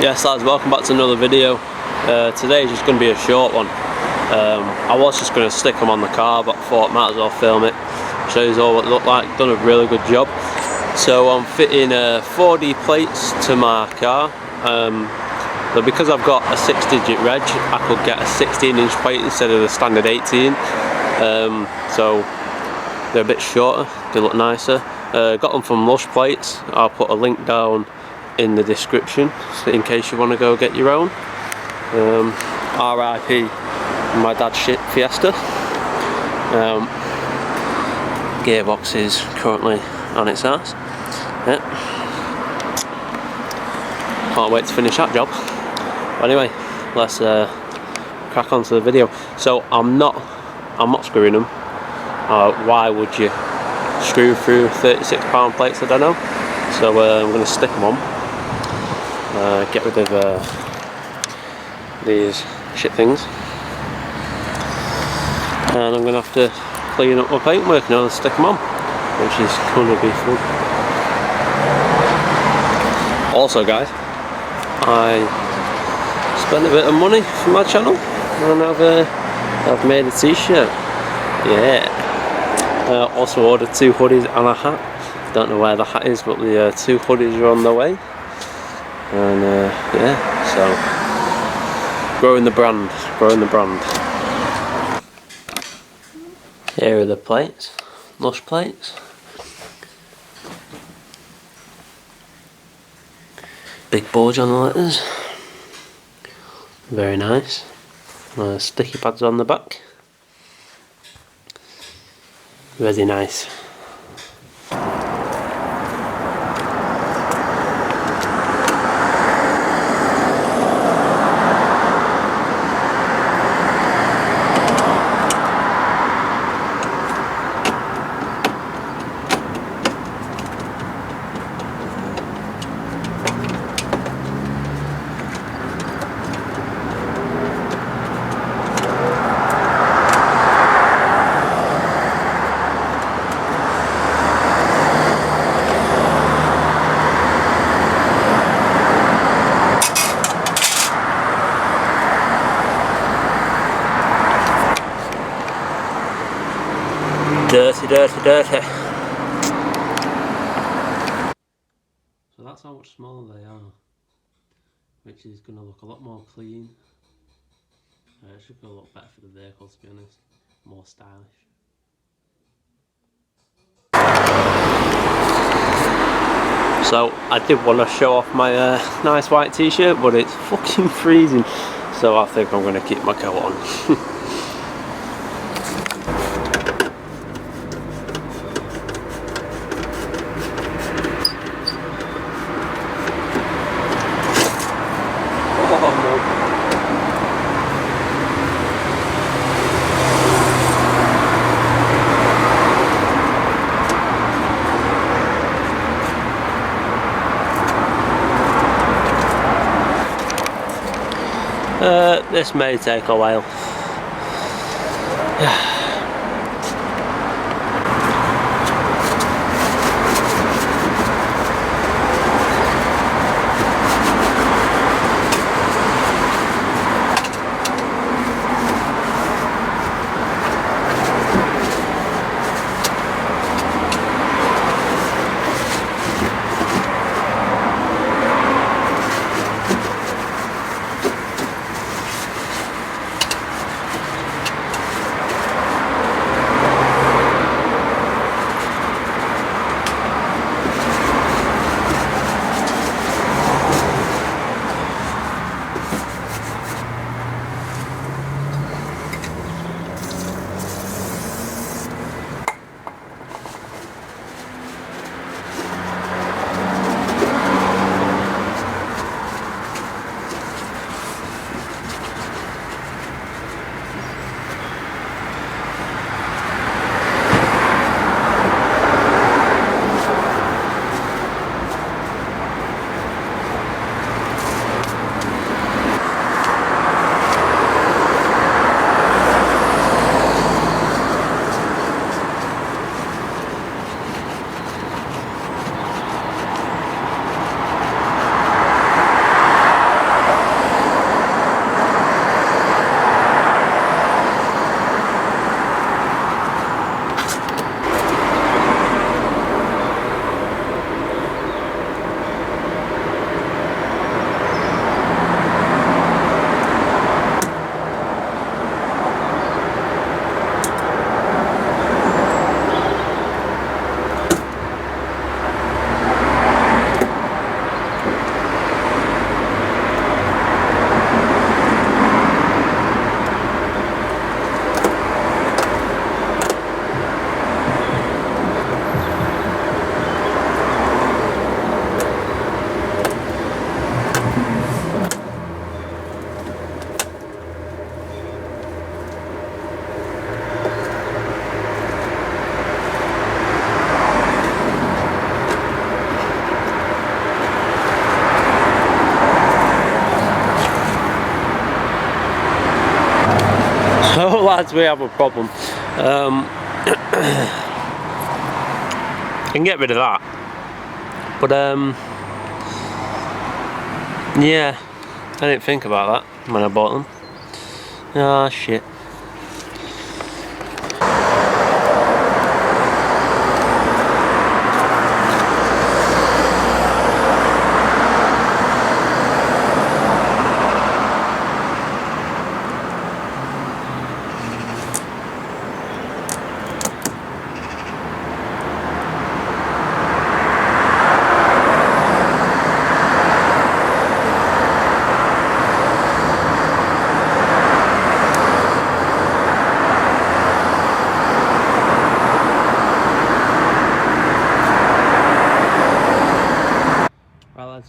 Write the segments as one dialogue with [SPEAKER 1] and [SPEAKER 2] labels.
[SPEAKER 1] Yes lads, welcome back to another video. Today is just going to be a short one. I was just going to stick them on the car, but thought might as well film it, show you all what they look like. Done a really good job. So I'm fitting 4D plates to my car, but because I've got a 6-digit reg, I could get a 16-inch plate instead of the standard 18. So they're a bit shorter, they look nicer. Got them from Lush plates. I'll put a link down in the description in case you want to go get your own. RIP my dad's Fiesta. Gearbox is currently on its ass. Yeah. Can't wait to finish that job. But anyway, let's crack on to the video. So I'm not screwing them. Why would you screw through £36 plates? I don't know. So I'm going to stick them on. Get rid of these shit things, and I'm going to have to clean up my paintwork now and stick them on, which is going to be fun. Also guys, I spent a bit of money for my channel and I've made a t-shirt. Yeah. Also ordered 2 hoodies and a hat. Don't know where the hat is, but the 2 hoodies are on the way. And yeah, so growing the brand. Here are the plates, Lush plates. Big bulge on the letters. Very nice. Sticky pads on the back. Very nice. Dirty. So that's how much smaller they are, which is going to look a lot more clean. It should go look better for the vehicle, to be honest, more stylish. So I did want to show off my nice white t-shirt, but it's fucking freezing, so I think I'm going to keep my coat on. This may take a while. Oh lads, we have a problem. Can get rid of that, but yeah, I didn't think about that when I bought them. Ah, shit.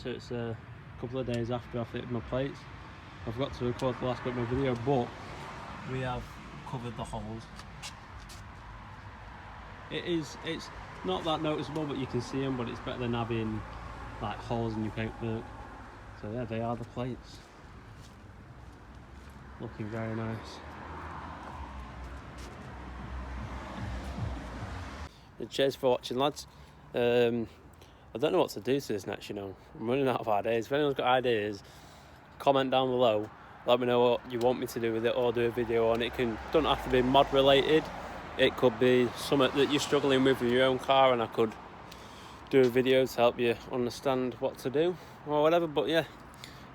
[SPEAKER 1] So it's a couple of days after I fitted my plates. I forgot to record the last bit of my video, but we have covered the holes. It's not that noticeable, but you can see them, but it's better than having like holes in your paintwork. So yeah, they are the plates. Looking very nice. And cheers for watching, lads. I don't know what to do to this next, you know. I'm running out of ideas. If anyone's got ideas, comment down below. Let me know what you want me to do with it, or do a video on it. Don't have to be mod related. It could be something that you're struggling with your own car, and I could do a video to help you understand what to do or whatever. But yeah,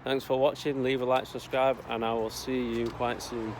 [SPEAKER 1] thanks for watching. Leave a like, subscribe, and I will see you quite soon.